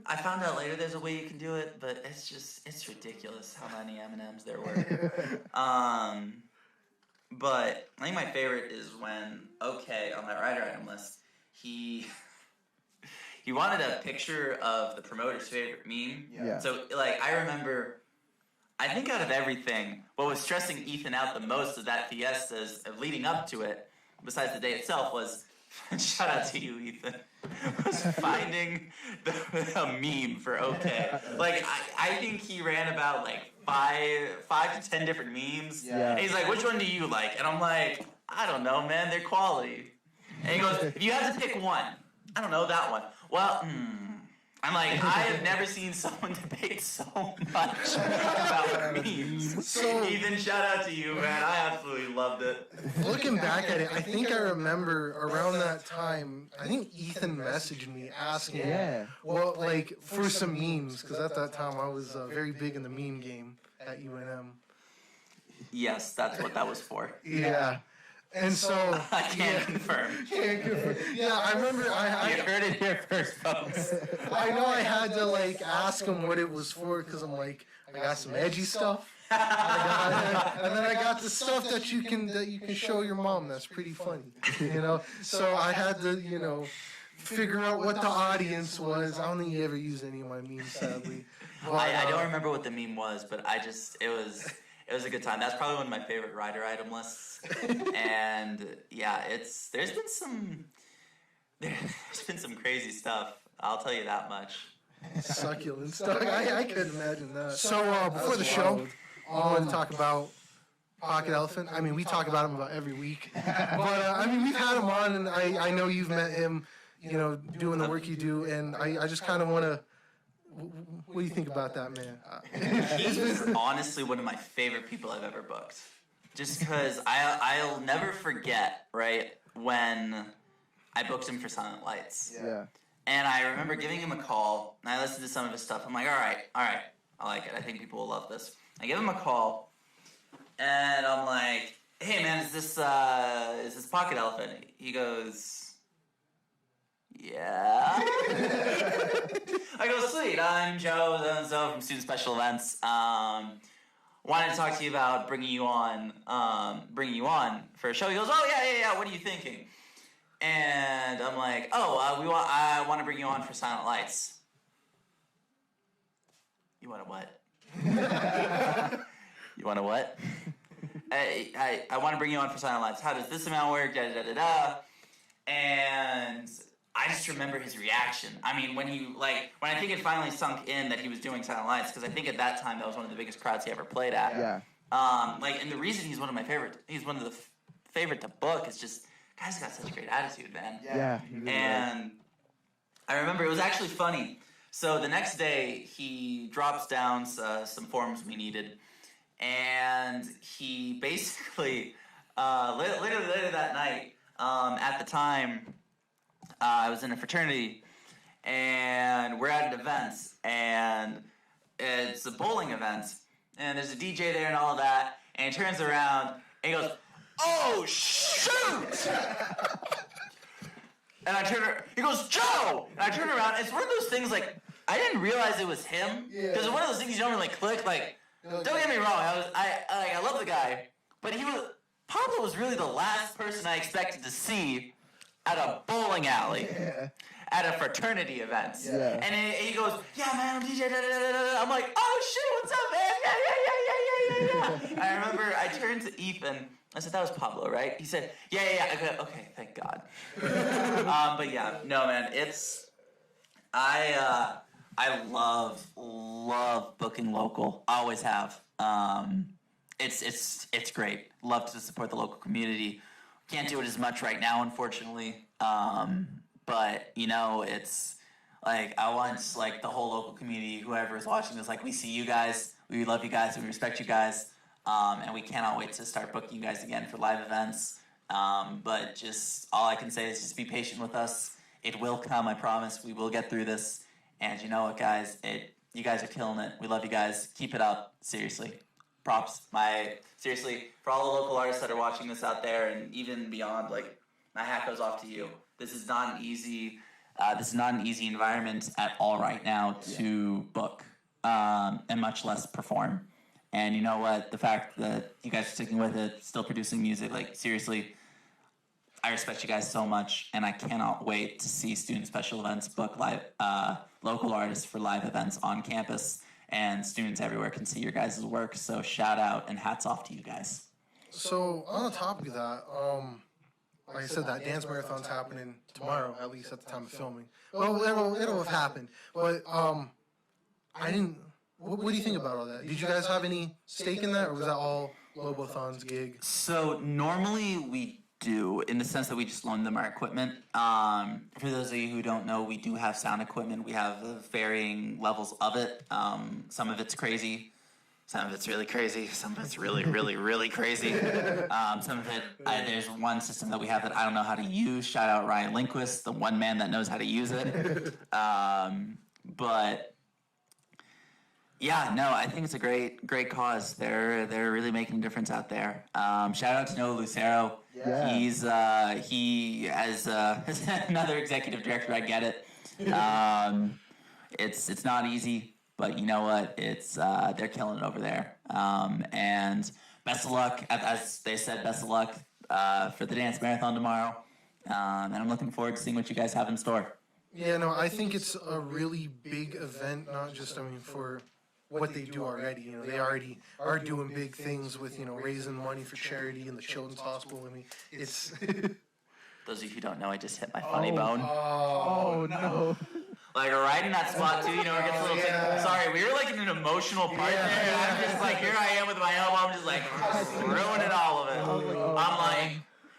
I found out later there's a way you can do it, but it's ridiculous how many M&Ms there were. But I think my favorite is when OK on that rider item list, he wanted a picture of the promoter's favorite meme. Yeah. So like I remember, I think out of everything, what was stressing Ethan out the most of that Fiestas leading up to it, besides the day itself, was shout out to you, Ethan, was finding a meme for OK. Like I think he ran about like five to 10 different memes. Yeah. And he's like, which one do you like? And I'm like, I don't know, man. They're quality. And he goes, if you had to pick one, I don't know, that one. Well, I'm like, I have never seen someone debate so much about memes. So- Ethan, shout out to you, man. I absolutely loved it. Looking back at it, I think I remember around that time, I think Ethan messaged me asking, Yeah. well, like, for some memes, because at that time I was very big in the meme game at UNM. Yes, that's what that was for. Yeah. And so... I can't confirm. Yeah, I remember You I heard it here first, folks. I know I had to, like, ask him what it was for, because I'm like, I got some edgy stuff. And then I got the stuff that you can show your mom that's pretty funny, you know. So I had to, you know, figure out what the audience was. I don't think he ever used any of my memes, sadly. But, I don't remember what the meme was, but it was a good time. That's probably one of my favorite rider item lists. And yeah, there's been some crazy stuff. I'll tell you that much. succulent stuff. I couldn't imagine that. So before the show, I want to talk about Pocket Elephant. I mean, we talk about him about every week. But I mean, we've had him on, and I know you've met him, you know, doing the work you do, and I just kind of want to. What do you think about that, man? He's honestly one of my favorite people I've ever booked. Just because I'll never forget, right, when I booked him for Silent Lights. Yeah. And I remember giving him a call, and I listened to some of his stuff. I'm like, all right, I like it. I think people will love this. I give him a call, and I'm like, hey, man, is this Pocket Elephant? He goes, yeah. I go, sweet, I'm Joe, so from Student Special Events. Wanted to talk to you about bringing you on for a show. He goes, oh, yeah, what are you thinking? And I'm like, I want to bring you on for Silent Lights. You want to what? You want to what? I want to bring you on for Silent Lights. How does this amount work? Da-da-da-da-da. And I just remember his reaction. I mean, when I think it finally sunk in that he was doing Silent Lights, because I think at that time that was one of the biggest crowds he ever played at. Yeah. And the reason he's one of the favorite to book is just, guy's got such a great attitude, man. Yeah. And I remember it was actually funny. So the next day, he drops down some forms we needed, and he basically, literally later that night, at the time, I was in a fraternity, and we're at an event, and it's a bowling event, and there's a DJ there and all of that, and he turns around, and he goes, oh, shoot! And he goes, Joe! And I turn around, it's one of those things, like, I didn't realize it was him, because it's one of those things you don't really click, like, don't get me wrong, I love the guy, but Pablo was really the last person I expected to see at a bowling alley, at a fraternity event. Yeah. And he goes, yeah, man, I'm DJ, da-da-da-da-da. I'm like, oh, shit, what's up, man? Yeah. I remember I turned to Ethan, I said, that was Pablo, right? He said, yeah. I go, okay, thank God. But yeah, no, man, I love booking local. I always have. It's great. Love to support the local community. Can't do it as much right now, unfortunately. But you know, it's like I want like the whole local community, whoever is watching this, like we see you guys, we love you guys, we respect you guys, and we cannot wait to start booking you guys again for live events. But just all I can say is just be patient with us. It will come, I promise. We will get through this. And you know what, guys? You guys are killing it. We love you guys. Keep it up. Seriously. Props. Seriously, for all the local artists that are watching this out there and even beyond, like, my hat goes off to you. This is not an easy environment at all right now to book, and much less perform. And you know what? The fact that you guys are sticking with it, still producing music, like, seriously, I respect you guys so much, and I cannot wait to see Student Special Events book live local artists for live events on campus, and students everywhere can see your guys' work. So shout out and hats off to you guys. So on the topic of that, like I said, that dance marathon's happening tomorrow, at least at the time of filming. Well, it'll have happened, but I didn't. What do you think about all that? Did you guys have any stake in that, or was that all Lobothon's gig? So normally we do, in the sense that we just loan them our equipment. For those of you who don't know, we do have sound equipment. We have varying levels of it. Some of it's crazy. Some of it's really crazy. Some of it's really, really, really crazy. Some of it, there's one system that we have that I don't know how to use. Shout out Ryan Lindquist, the one man that knows how to use it. But yeah, no, I think it's a great cause. They're really making a difference out there. Shout out to Noah Lucero. Yeah. He as another executive director. I get it. It's not easy, but you know what? It's they're killing it over there. And best of luck, as they said, best of luck for the dance marathon tomorrow. And I'm looking forward to seeing what you guys have in store. Yeah, no, I think it's a really big event, not just, for what they do already. They already are doing big things with, raising money for charity in the children's hospital. It's... Those of you who don't know, I just hit my funny bone. Oh, no. Like right in that spot too, where it gets a little sorry, we were like in an emotional part there. And I'm just like, here I am with my elbow, I'm just like ruining all of it.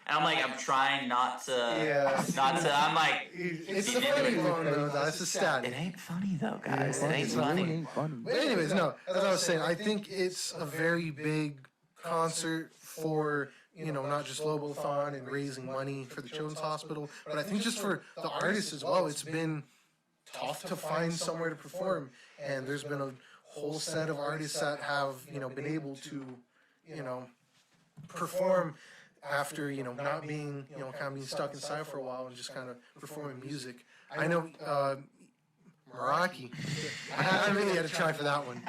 I'm trying not to, I'm like. It's the funny bone though, that's the stat. It ain't funny though, guys. It ain't Really funny. ain't funny. But anyways, no, as I was saying, I think it's a very big concert for, not just Lobothon and raising money for the Children's Hospital, but I think just for the artists as well. It's been tough to find somewhere to perform, and there's been a whole set of artists that have, been able to, perform after, not being, kind of being stuck inside for a while and just kind of performing music. I know, Meraki. I really had to try for that one.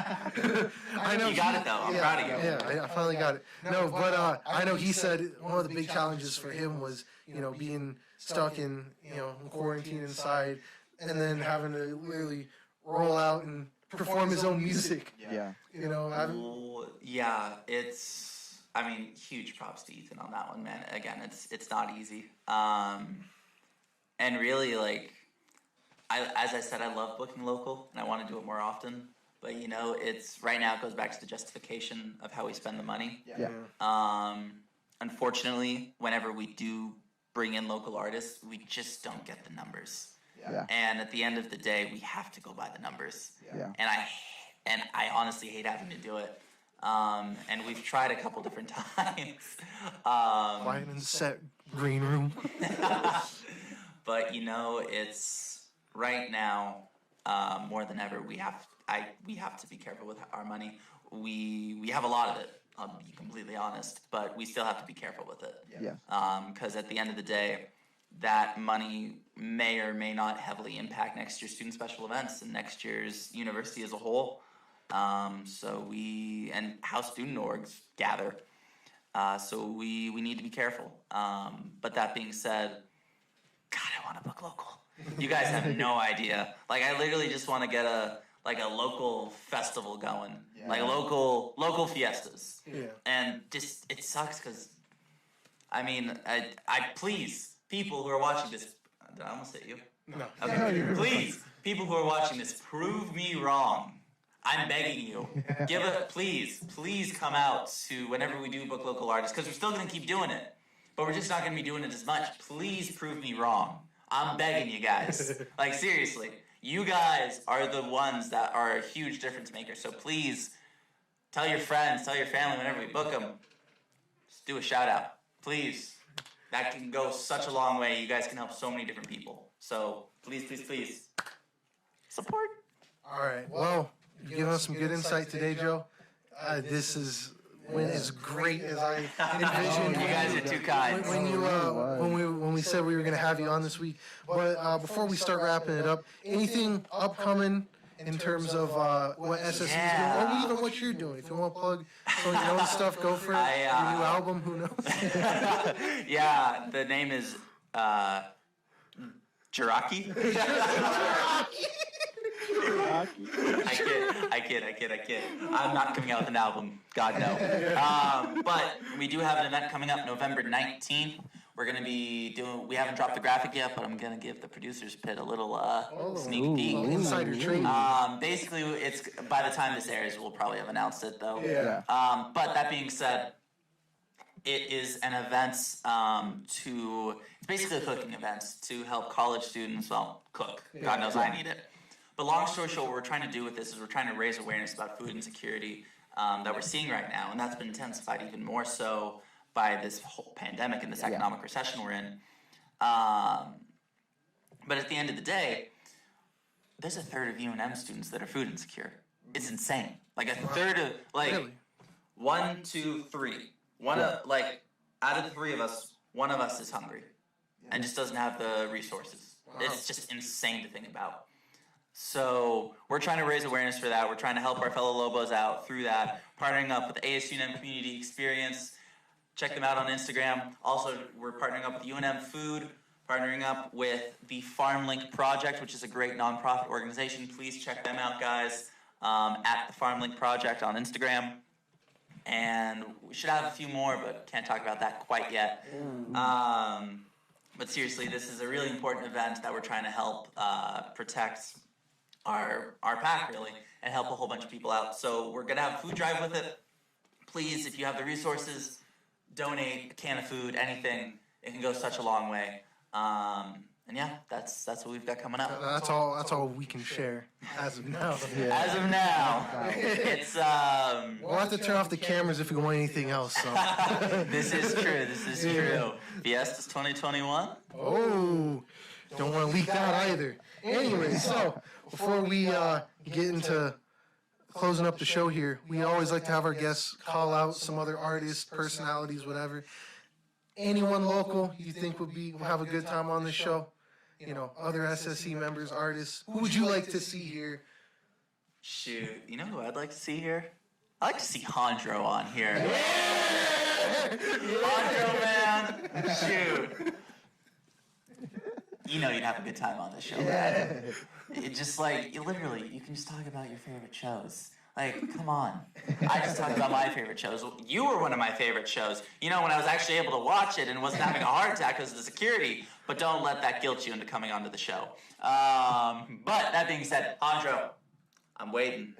I know You got it though. I'm proud of you. Yeah, I finally got it. No, but I know he said one of the big challenges for him was, being stuck in, quarantine inside, and then having to literally roll out and perform his own music. Yeah. It's. Huge props to Ethan on that one, man. Again, it's not easy. And really, as I said, I love booking local, and I want to do it more often. But it's right now. It goes back to the justification of how we spend the money. Yeah. Unfortunately, whenever we do bring in local artists, we just don't get the numbers. Yeah. And at the end of the day, we have to go by the numbers. Yeah. And I honestly hate having to do it. And we've tried a couple different times. Quiet and set green room. But it's right now more than ever. We have to be careful with our money. We have a lot of it. I'll be completely honest, but we still have to be careful with it. Yeah. Because at the end of the day, that money may or may not heavily impact next year's student special events and next year's university as a whole. So we, and how student orgs gather. So we need to be careful. But that being said, God, I want to book local. You guys have no idea. I literally just want to get a local festival going. Yeah. Local fiestas. Yeah. And just, it sucks because, I please, people who are watching this, did I almost hit you? No. Okay. Please, people who are watching this, prove me wrong. I'm begging you. Please come out to whenever we do book local artists, because we're still going to keep doing it, but we're just not going to be doing it as much. Please prove me wrong. I'm begging you guys. Seriously. You guys are the ones that are a huge difference maker. So please, tell your friends, tell your family whenever we book them, just do a shout out. Please. That can go such a long way. You guys can help so many different people. So please, support. All right. Well, you've given us some good insight today, Joe. This went as great as I envisioned. You guys are too kind. When we said we were going to have you on this week. But before we start wrapping it up, anything upcoming in terms of what SSE is doing, or even what you're doing? If you want to plug some of your own stuff, go for it. Your new album, who knows? Yeah, the name is Jiraki. I kid. I'm not coming out with an album. God, no. But we do have an event coming up November 19th. We're going to be we haven't dropped the graphic yet, but I'm going to give the producer's pit a little sneak peek. Insider trading. Basically, it's by the time this airs, we'll probably have announced it, though. Yeah. But that being said, It is an event it's basically a cooking event to help college students, cook. God knows I need it. But long story short, what we're trying to do with this is we're trying to raise awareness about food insecurity that we're seeing right now, and that's been intensified even more so by this whole pandemic and this economic recession we're in. But at the end of the day, there's a third of UNM students that are food insecure. It's insane. Like a third of, like, Really? 1, 2, 3. Out of the three of us, one of us is hungry and just doesn't have the resources. It's just insane to think about. So we're trying to raise awareness for that. We're trying to help our fellow Lobos out through that, partnering up with ASUNM Community Experience. Check them out on Instagram. Also, we're partnering up with UNM Food, partnering up with the FarmLink Project, which is a great nonprofit organization. Please check them out, guys, at the FarmLink Project on Instagram. And we should have a few more, but can't talk about that quite yet. But seriously, this is a really important event that we're trying to help protect our pack, really, and help a whole bunch of people out. So we're going to have a food drive with it. Please, if you have the resources, donate a can of food, anything. It can go such a long way. And yeah, that's what we've got coming up. That's all we can share as of now. As of now, it's We'll have to turn off the cameras if we want anything else. So. This is true. Fiestas 2021. Oh, don't want to leak that either. Anyway, so before we get into closing up the show here, we always like to have our guests call out some other artists, personalities, whatever. Anyone local you think will have a good time on this show? You know, other SSE members, artists. Who would you like to see here? Shoot, you know who I'd like to see here? I'd like to see Hondro on here. Hondro, man. Shoot. You know you'd have a good time on this show, right? It just you can just talk about your favorite shows. Like, come on. I just talked about my favorite shows. You were one of my favorite shows. You know, when I was actually able to watch it and wasn't having a heart attack because of the security. But don't let that guilt you into coming onto the show. But that being said, Hondro, I'm waiting.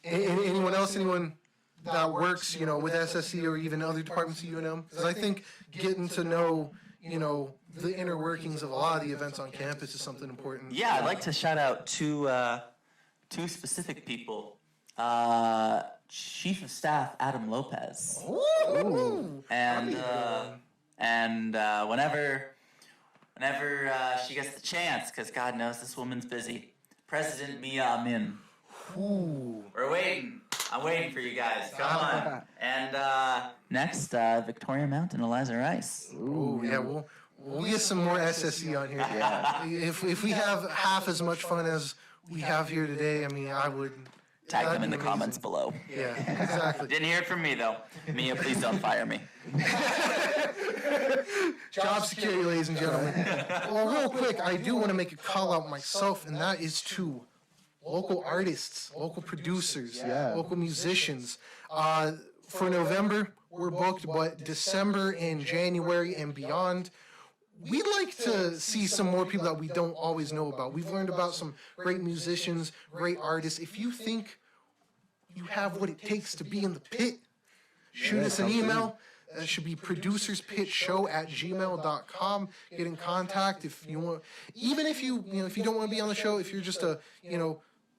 Anyone else? Anyone that works, you know, with SSE or even other departments of UNM? Because I think getting to know, you know, the inner workings of a lot of the events on campus is something important. Yeah, I'd like to shout out two specific people. Chief of Staff Adam Lopez. Ooh. And whenever she gets the chance, because God knows this woman's busy, President Mia Amin. Ooh. We're waiting. I'm waiting for you guys. Come on. And next, Victoria Mountain, Eliza Rice. Ooh, yeah, we'll get some more SSE on here. Yeah. If we have half as much fun as we have here today, I mean, I would... Tag them in the comments below. Yeah, exactly. Didn't hear it from me, though. Mia, please don't fire me. Job security, ladies and gentlemen. Well, real quick, I do want to make a call out myself, and that is to local artists, local producers, local musicians. For November, we're booked, but December and January and beyond, we'd like to see some more people that we don't always know about. We've learned about some great musicians, great artists. If you think you have what it takes to be in the pit, shoot us an email. That should be producerspitshow@gmail.com. Get in contact if you want. Even if you don't want to be on the show, if you're just a,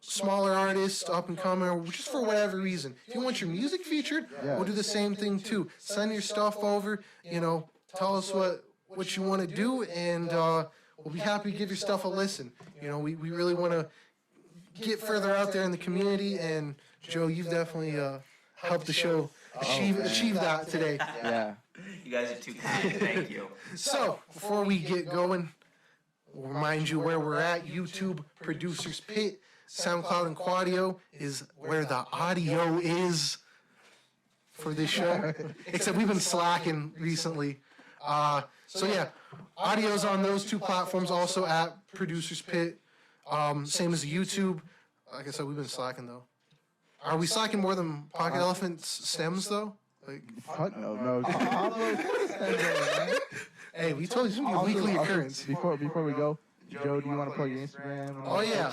smaller artist, up and coming, or just for whatever reason. If you want your music featured, we'll do the same thing too. Send your stuff over, tell us what you want to do, and we'll be happy to give your stuff a listen. We really want to get further out there in the community, and Joe, you've definitely helped the show achieve that today. Yeah. You guys are too kind. Thank you. So, before we get going, we'll remind you where we're at. YouTube, Producers Pit, SoundCloud, and Quadio is where the audio is for this show. Except we've been slacking recently. So yeah, audio's on those two platforms, also at Producers Pit. Same as the YouTube. Like I said, we've been slacking though. Are we slacking more than Pocket Elephant's stems though? Fuck no. Hey, we told you it's gonna be a weekly occurrence. Before we go, Joe, do you want to plug your Instagram? Oh yeah.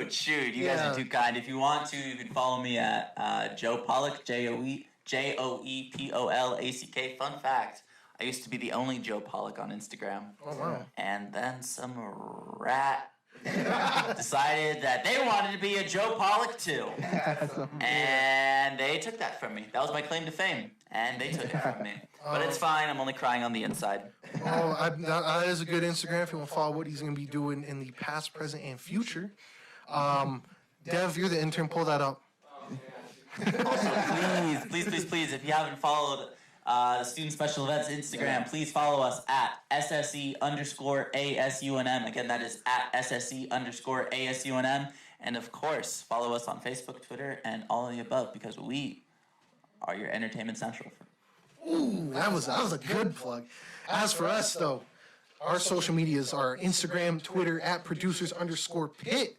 Shoot, you guys are too kind. If you want to, you can follow me at Joe Pollock, JoePollack. Fun fact, I used to be the only Joe Pollock on Instagram. Oh, wow. And then some rat decided that they wanted to be a Joe Pollock too. And they took that from me. That was my claim to fame. And they took it from me. But it's fine. I'm only crying on the inside. Oh, that is a good Instagram if you want to follow what he's going to be doing in the past, present, and future. Dev, you're the intern. Pull that up. Also, please, if you haven't followed the Student Special Events Instagram, please follow us at SSE_ASUNM. Again, that is at SSE_ASUNM. And of course, follow us on Facebook, Twitter, and all of the above because we are your entertainment central. Ooh, that was a good plug. As for us, though, our social medias are Instagram, Twitter, at producers_pit.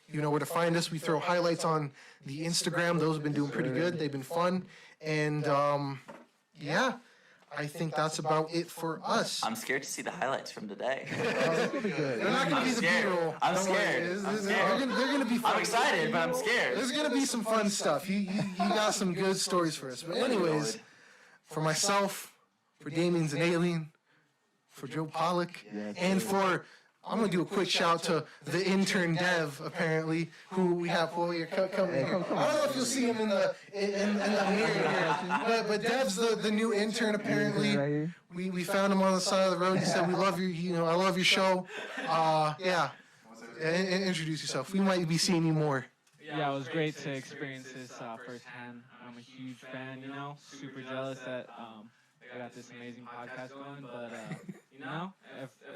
You know where to find us. We throw highlights on the Instagram. Those have been doing pretty good. They've been fun. And, yeah, I think that's about it for us. I'm scared to see the highlights from today. It's gonna be good. They're not going to be the B-roll. I'm Don't worry. scared. They're going to be fun. I'm excited, but I'm scared. There's going to be some fun stuff. You got some good stories for us. But anyways, for myself, for Damien's an Alien, for Joe Pollock, and for... I'm going to do a quick shout to the intern Dev, apparently, who we have coming here. I don't know if you'll see him in the mirror here, but Dev's the new intern, apparently. We found him on the side of the road. He said, we love I love your show. Yeah. Introduce yourself. We might be seeing you more. Yeah, it was great to experience this firsthand. I'm a huge fan, super jealous that I got this amazing podcast going, but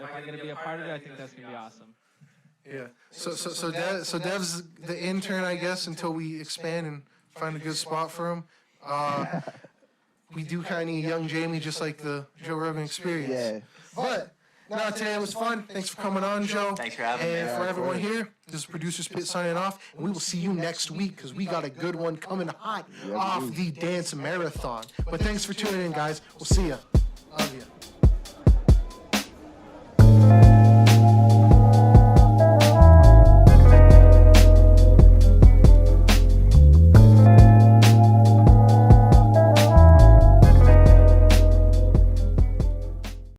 if I get to be a part of it, I think that's gonna be awesome. Yeah. So Dev's the intern, I guess, until we expand and find a good spot for him. We do kind of need young Jamie, just like the Joe Rogan Experience. Yeah. But no, today was fun. Thanks for coming on, Joe. Thanks for having me. And for everyone here, this is Producer's Pit signing off. And we will see you next week because we got a good one coming hot off the dance marathon. But thanks for tuning in, guys. We'll see ya. Love ya.